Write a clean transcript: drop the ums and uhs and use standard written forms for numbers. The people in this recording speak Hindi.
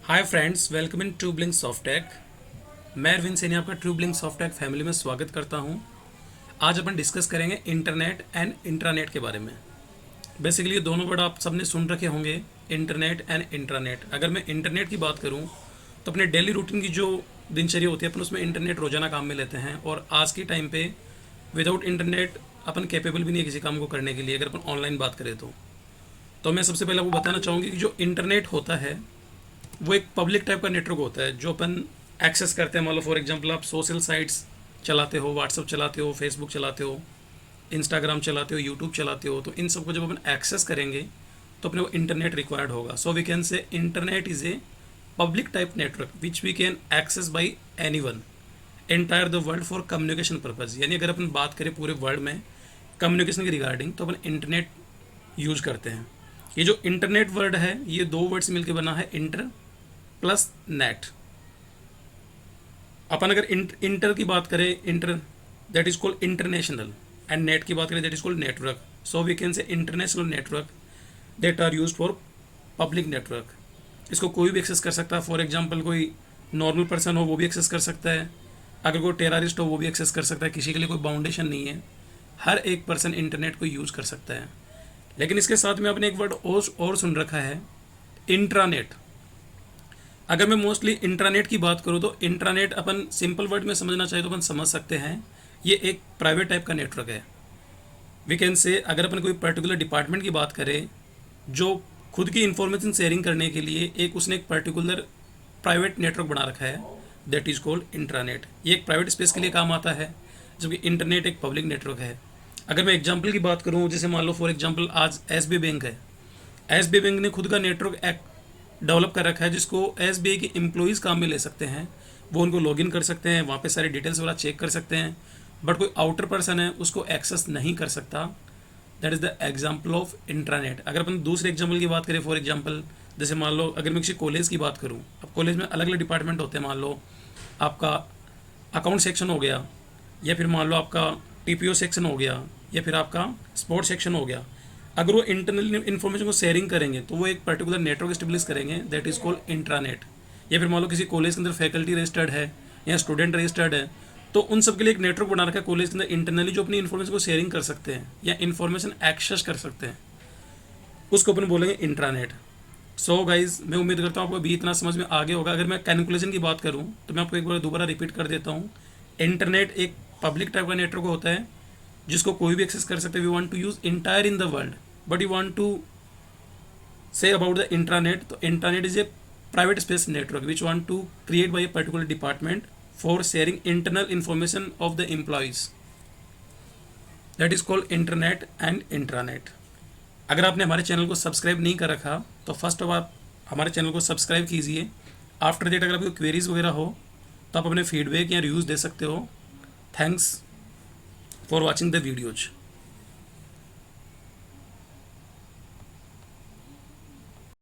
Hi friends, welcome in true blink Softtech. मैं अरविंद सैनी आपका ट्रू ब्लिंक सॉफ्टटेक फैमिली में स्वागत करता हूं। आज अपन डिस्कस करेंगे इंटरनेट एंड इंट्रानेट के बारे में। बेसिकली ये दोनों वर्ड आप सबने सुन रखे होंगे, इंटरनेट एंड इंट्रानेट। अगर मैं इंटरनेट की बात करूं तो अपने डेली रूटीन की जो दिनचर्या होती है अपन उसमें इंटरनेट रोजाना काम में लेते हैं, और आज के टाइम पे विदाउट इंटरनेट अपन कैपेबल भी नहीं है किसी काम को करने के लिए, अगर अपन ऑनलाइन बात करें तो मैं सबसे पहले आपको बताना चाहूँगी कि जो इंटरनेट होता है वो एक पब्लिक टाइप का नेटवर्क होता है जो अपन एक्सेस करते हैं। मान लो फॉर एग्जांपल आप सोशल साइट्स चलाते हो, व्हाट्सअप चलाते हो, फेसबुक चलाते हो, इंस्टाग्राम चलाते हो, यूट्यूब चलाते हो, तो इन सबको जब अपन एक्सेस करेंगे तो अपने को इंटरनेट रिक्वायर्ड होगा। So we can say internet is a public type network which we can access by anyone entire the world for communication purpose. यानी अगर अपन बात करें पूरे वर्ल्ड में कम्युनिकेशन के रिगार्डिंग तो अपन इंटरनेट यूज करते हैं। ये जो इंटरनेट वर्ड है ये दो वर्ड से मिलकर बना है, इंटर प्लस नेट। अपन अगर इंटर की बात करें, inter that is called international, and net की बात करें that is called network. So we can say international network that are use for public network. इसको कोई भी एक्सेस कर सकता है। फॉर एग्जांपल कोई नॉर्मल पर्सन हो वो भी एक्सेस कर सकता है, अगर कोई टेररिस्ट हो वो भी एक्सेस कर सकता है। किसी के लिए कोई बाउंडेशन नहीं है, हर एक पर्सन इंटरनेट को यूज़ कर सकता है। लेकिन इसके साथ में आपने एक वर्ड और सुन रखा है, इंट्रानेट। अगर मैं मोस्टली इंट्रानेट की बात करूँ तो इंट्रानेट अपन सिंपल वर्ड में समझना चाहिए तो अपन समझ सकते हैं ये एक प्राइवेट टाइप का नेटवर्क है। वी कैन से अगर अपन कोई पर्टिकुलर डिपार्टमेंट की बात करें जो खुद की इंफॉर्मेशन शेयरिंग करने के लिए उसने एक पर्टिकुलर प्राइवेट नेटवर्क बना रखा है, दैट इज कॉल्ड इंट्रानेट। ये एक प्राइवेट स्पेस के लिए काम आता है, जबकि इंटरनेट एक पब्लिक नेटवर्क है। अगर मैं एग्जाम्पल की बात करूँ, जैसे मान लो फॉर एग्जाम्पल आज एसबीआई बैंक है। एसबीआई बैंक ने खुद का नेटवर्क डेवलप कर रखा है जिसको एसबीआई के एम्प्लॉयज़ काम में ले सकते हैं। वो उनको लॉगिन कर सकते हैं, वहाँ पे सारी डिटेल्स वाला चेक कर सकते हैं, बट कोई आउटर पर्सन है उसको एक्सेस नहीं कर सकता। That is the example of intranet. अगर अपन दूसरे एग्जाम्पल की बात करें, फॉर एग्जाम्पल जैसे मान लो अगर मैं किसी कॉलेज की बात करूँ, अब कॉलेज में अलग अलग डिपार्टमेंट होते हैं। मान लो आपका अकाउंट सेक्शन हो गया, या फिर मान लो आपका टीपीओ सेक्शन हो गया, या फिर आपका स्पोर्ट्स सेक्शन हो गया। अगर वो इंटरनल इन्फॉर्मेशन को शेयरिंग करेंगे तो वो एक पर्टिकुलर नेटवर्क स्टेब्लिश करेंगे, दैट इज कॉल्ड इंट्रानेट। या फिर मान लो किसी कॉलेज के अंदर फैकल्टी रजिस्टर्ड है या स्टूडेंट रजिस्टर्ड है, तो उन सब के लिए एक नेटवर्क बना रखा है कॉलेज के अंदर इंटरनली, जो अपनी इन्फॉर्मेशन को शेयरिंग कर सकते हैं या इन्फॉर्मेशन एक्सेस कर सकते हैं, उसको अपन बोलेंगे इंट्रानेट। सो गाइज, मैं उम्मीद करता हूँ आपको अभी इतना समझ में आ गया होगा। अगर मैं कैलकुलेशन की बात करूँ तो मैं आपको एक बार दोबारा रिपीट कर देता हूँ। इंटरनेट एक पब्लिक टाइप का नेटवर्क होता है जिसको कोई भी एक्सेस कर सकते हैं। We want to use entire in the world, but you want to say about the intranet. तो intranet is a private space network which want to create by a particular department for sharing internal information of the employees. That is called internet and intranet. अगर आपने हमारे चैनल को सब्सक्राइब नहीं कर रखा तो फर्स्ट ऑफ आप हमारे चैनल को सब्सक्राइब कीजिए। आफ्टर दैट अगर आपको क्वेरीज वगैरह हो तो आप अपने फीडबैक या रिव्यूज़ दे सकते हो। Thanks for watching the videos.